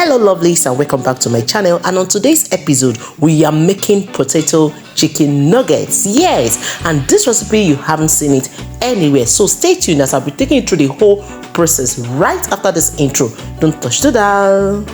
Hello lovelies, and welcome back to my channel. And on today's episode we are making potato chicken nuggets. Yes, and this recipe you haven't seen it anywhere, so stay tuned as I'll be taking you through the whole process right after this intro. Don't touch the dial.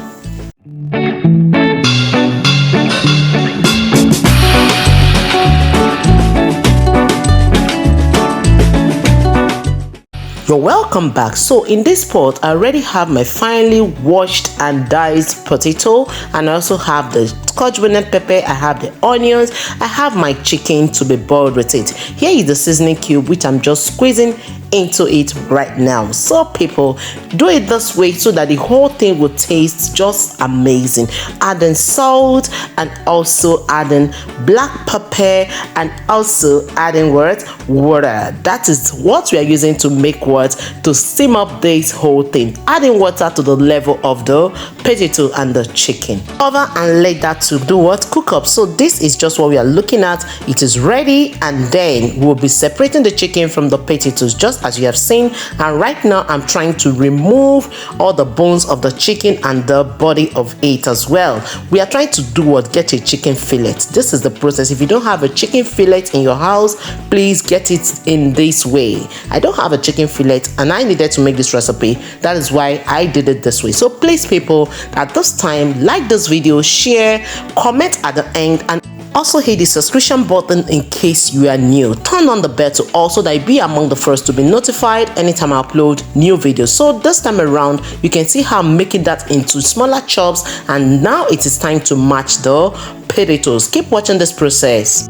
You're welcome back. So in this pot I already have my finely washed and diced potato, and I also have the Scotch bonnet pepper, I have the onions, I have my chicken to be boiled with it. Here is the seasoning cube which I'm just squeezing into it right now. So people, do it this way so that the whole thing will taste just amazing. Adding salt and also adding black pepper and also adding what? Water. That is what we are using to make what? To steam up this whole thing. Adding water to the level of the potato and the chicken. Cover and let that to do what? Cook up. So this is just what we are looking at. It is ready, and then we'll be separating the chicken from the potatoes just as you have seen. And right now I'm trying to remove all the bones of the chicken and the body of it as well. We are trying to do what? Get a chicken fillet. This is the process. If you don't have a chicken fillet in your house, please get it in this way. I don't have a chicken fillet and I needed to make this recipe. That is why I did it this way. So please people, at this time, like this video, share, comment at the end, and also hit the subscription button in case you are new. Turn on the bell to also that you be among the first to be notified anytime I upload new videos. So this time around you can see how I'm making that into smaller chunks, and now it is time to match the potatoes. Keep watching this process.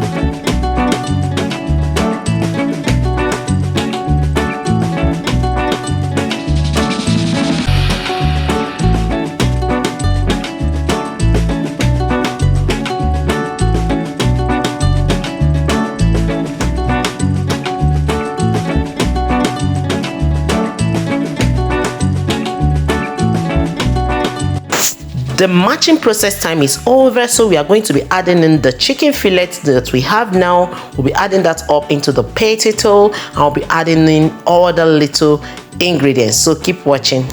The matching process time is over, so we are going to be adding in the chicken fillet that we have now. We'll be adding that up into the potato. I'll be adding in all the little ingredients, so keep watching.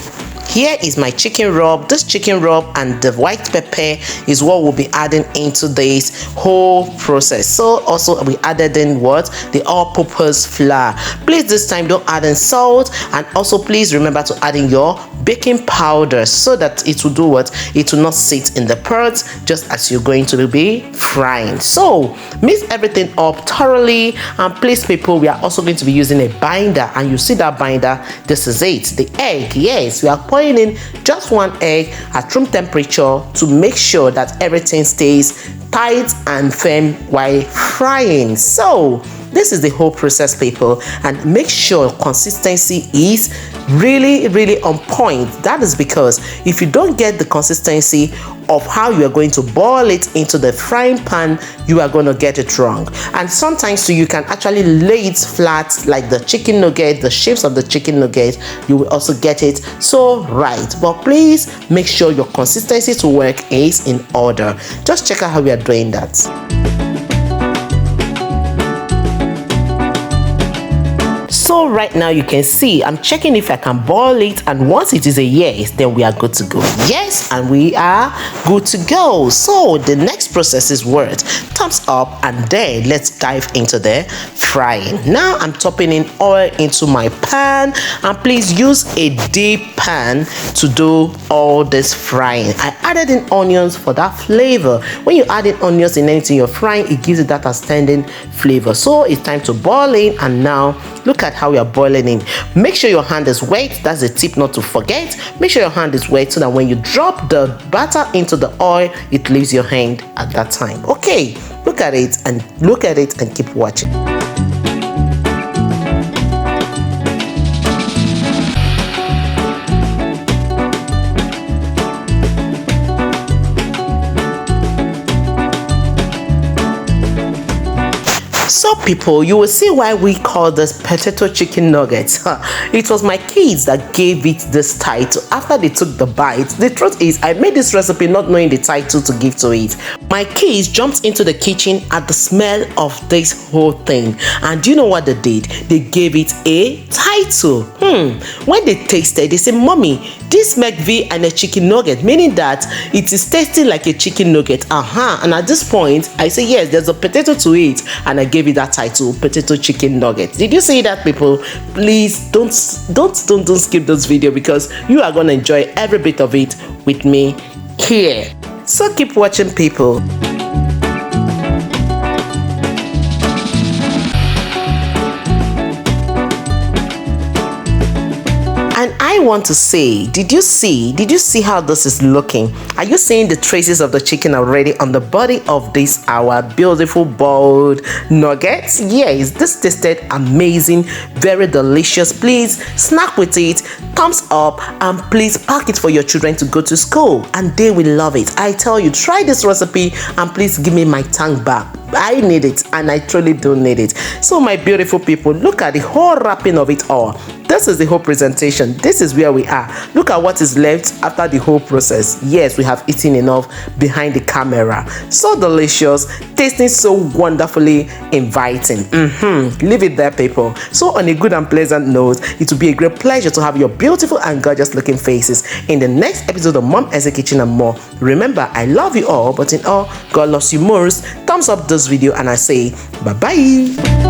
Here is my chicken rub. This chicken rub and the white pepper is what we'll be adding into this whole process. So also we added in what? The all-purpose flour. Please this time don't add in salt, and also please remember to add in your baking powder so that it will do what? It will not sit in the pot just as you're going to be frying. So mix everything up thoroughly, and please people, we are also going to be using a binder, and you see that binder, this is it, the egg. Yes, we are pouring in just one egg at room temperature to make sure that everything stays tight and firm while frying. So this is the whole process people, and make sure consistency is really on point. That is because if you don't get the consistency of how you are going to boil it into the frying pan, you are going to get it wrong. And sometimes so you can actually lay it flat like the chicken nugget, the shapes of the chicken nugget, you will also get it so right. But please make sure your consistency to work is in order. Just check out how we are doing that. So right now you can see I'm checking if I can boil it, and once it is a yes, then we are good to go. Yes, and we are good to go. So the next process is what? Thumbs up, and then let's dive into the frying. Now I'm topping in oil into my pan, and please use a deep pan to do all this frying. I added in onions for that flavor. When you add in onions in anything you're frying, it gives it that outstanding flavor. So it's time to boil in, and now look at how we are boiling in. Make sure your hand is wet. That's a tip not to forget. Make sure your hand is wet so that when you drop the batter into the oil, it leaves your hand at that time. Okay, look at it and keep watching. So people, you will see why we call this potato chicken nuggets. It was my kids that gave it this title after they took the bite. The truth is, I made this recipe not knowing the title to give to it. My kids jumped into the kitchen at the smell of this whole thing, and do you know what they did? They gave it a title. When they tasted, they said, "Mommy, this McV and a chicken nugget," meaning that it is tasting like a chicken nugget. And at this point, I say, yes, there's a potato to it, and I gave it that title, potato chicken nugget. Did you see that, people? Please don't skip this video, because you are gonna enjoy every bit of it with me here. So keep watching, people. And I want to say, did you see how this is looking? Are you seeing the traces of the chicken already on the body of this our beautiful boiled nuggets? Yes, this tasted amazing, very delicious. Please snack with it, thumbs up, and please pack it for your children to go to school, and they will love it. I tell you, try this recipe and please give me my tongue back. I need it, and I truly do need it. So my beautiful people, look at the whole wrapping of it all. This is the whole presentation. This is where we are. Look at what is left after the whole process. Yes, we have eaten enough behind the camera. So delicious, tasting so wonderfully inviting. Leave it there, people. So on a good and pleasant note, it will be a great pleasure to have your beautiful and gorgeous looking faces in the next episode of Mom Essy Kitchen and More. Remember, I love you all, but in all, God loves you most. Thumbs up this video, and I say bye bye.